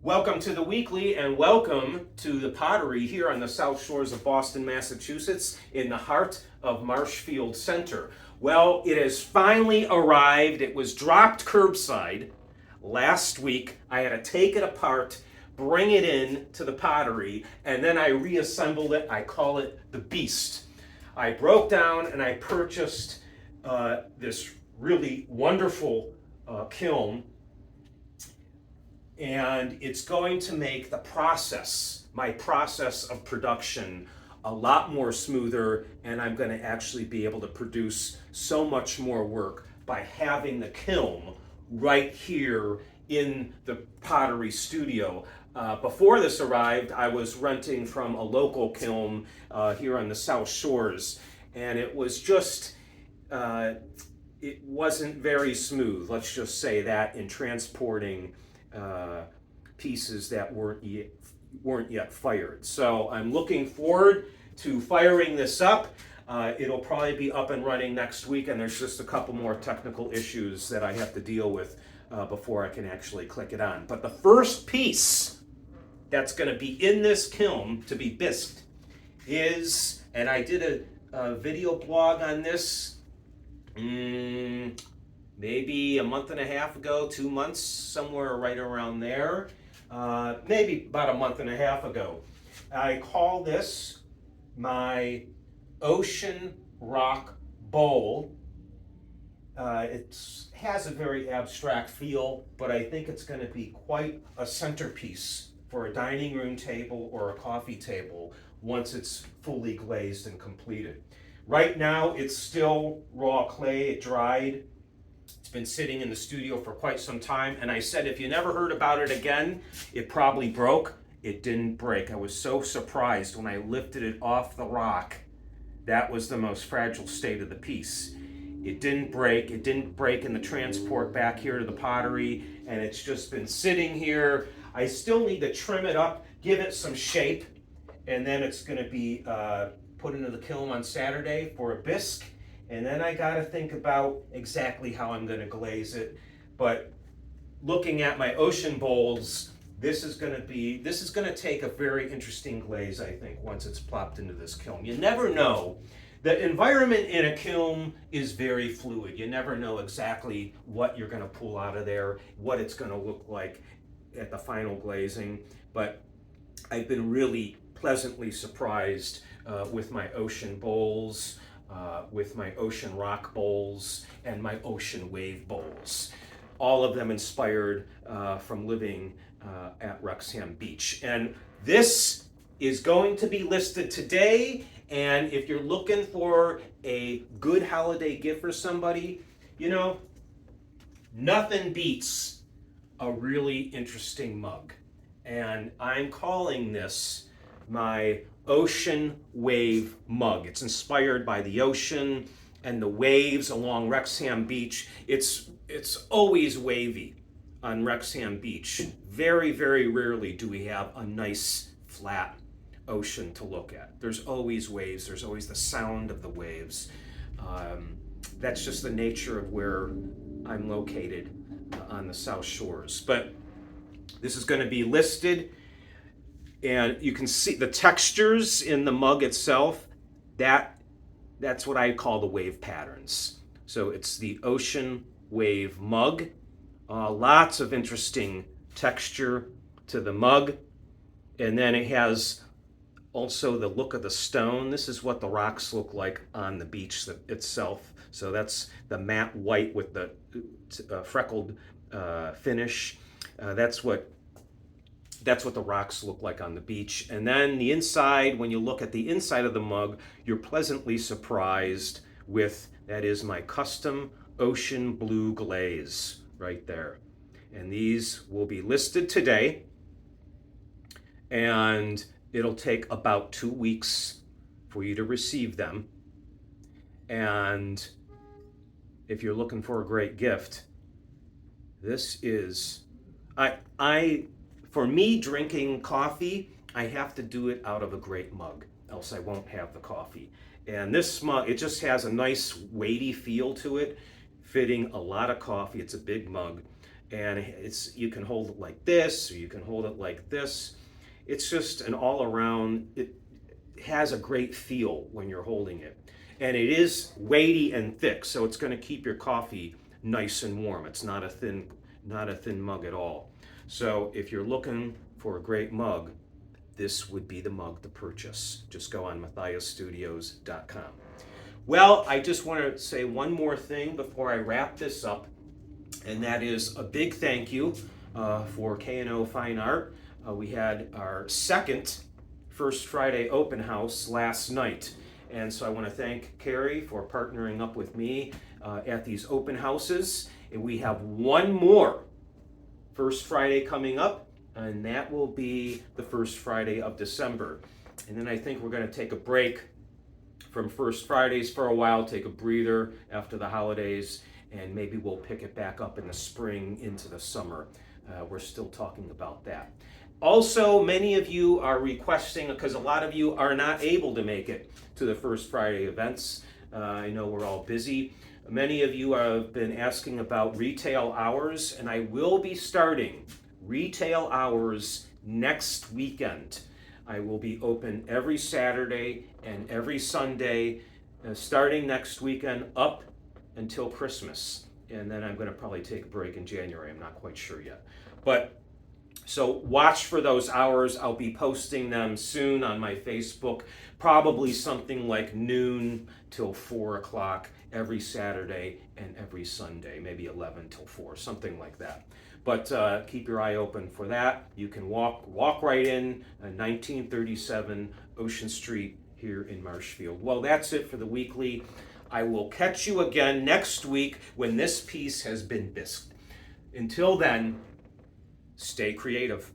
Welcome to the weekly and welcome to the pottery here on the south shores of Boston, Massachusetts, in the heart of Marshfield Center. Well, it has finally arrived. It was dropped curbside last week. I had to take it apart, bring it in to the pottery, and then I reassembled it. I call it the Beast. I broke down and I purchased this really wonderful kiln, and it's going to make my process of production, a lot more smoother, and I'm going to actually be able to produce so much more work by having the kiln right here in the pottery studio. Before this arrived, I was renting from a local kiln here on the South Shores, and it was just, it wasn't very smooth, let's just say that, in transporting pieces that weren't yet fired. So I'm looking forward to firing this up. It'll probably be up and running next week, and there's just a couple more technical issues that I have to deal with before I can actually click it on. But the first piece that's going to be in this kiln to be bisqued is, and I did a video blog on this maybe a month and a half ago, 2 months, somewhere right around there, maybe about a month and a half ago. I call this my ocean rock bowl. It has a very abstract feel, but I think it's going to be quite a centerpiece for a dining room table or a coffee table once it's fully glazed and completed. Right now it's still raw clay. It dried. It's been sitting in the studio for quite some time, and I said if you never heard about it again, it probably broke. It didn't break. I was so surprised when I lifted it off the rock. That was the most fragile state of the piece. It didn't break. It didn't break in the transport back here to the pottery, and it's just been sitting here. I still need to trim it up, give it some shape, and then it's going to be put into the kiln on Saturday for a bisque. And then I got to think about exactly how I'm going to glaze it. But looking at my ocean bowls, this is going to take a very interesting glaze, I think, once it's plopped into this kiln. You never know. The environment in a kiln is very fluid. You never know exactly what you're going to pull out of there, what it's going to look like at the final glazing. But I've been really pleasantly surprised with my ocean bowls, with my ocean rock bowls, and my ocean wave bowls. All of them inspired from living at Wrexham Beach. And this is going to be listed today. And if you're looking for a good holiday gift for somebody, nothing beats a really interesting mug. And I'm calling this my ocean wave mug. It's inspired by the ocean and the waves along Wrexham Beach. It's always wavy on Wrexham Beach. Very, very rarely do we have a nice flat ocean to look at. There's always waves. There's always the sound of the waves. That's just the nature of where I'm located on the South Shores. But this is going to be listed, and you can see the textures in the mug itself. That's what I call the wave patterns. So it's the ocean wave mug. Lots of interesting texture to the mug. And then it has also the look of the stone. This is what the rocks look like on the beach itself. So that's the matte white with the freckled finish. That's what the rocks look like on the beach. And then the inside, when you look at the inside of the mug, you're pleasantly surprised with, that is my custom ocean blue glaze right there. And these will be listed today. And it'll take about 2 weeks for you to receive them. And if you're looking for a great gift, this is, for me, drinking coffee, I have to do it out of a great mug, else I won't have the coffee. And this mug, it just has a nice weighty feel to it, fitting a lot of coffee. It's a big mug. And you can hold it like this, or you can hold it like this. It's just an all around, it has a great feel when you're holding it. And it is weighty and thick, so it's going to keep your coffee nice and warm. It's not a thin mug at all. So if you're looking for a great mug, this would be the mug to purchase. Just go on MatthiasStudios.com. Well, I just want to say one more thing before I wrap this up, and that is a big thank you for K&O Fine Art. We had our second First Friday open house last night, and so I want to thank Carrie for partnering up with me at these open houses. And we have one more First Friday coming up, and that will be the first Friday of December. And then I think we're going to take a break from First Fridays for a while, take a breather after the holidays, and maybe we'll pick it back up in the spring into the summer. We're still talking about that. Also, many of you are requesting, because a lot of you are not able to make it to the First Friday events. I know we're all busy. Many of you have been asking about retail hours, and I will be starting retail hours next weekend. I will be open every Saturday and every Sunday, starting next weekend up until Christmas. And then I'm going to probably take a break in January. I'm not quite sure yet. But so watch for those hours. I'll be posting them soon on my Facebook, probably something like noon till 4 o'clock every Saturday and every Sunday, maybe 11 till 4, something like that. But keep your eye open for that. You can walk right in 1937 Ocean Street here in Marshfield. Well, that's it for the weekly. I will catch you again next week when this piece has been bisqued. Until then, stay creative.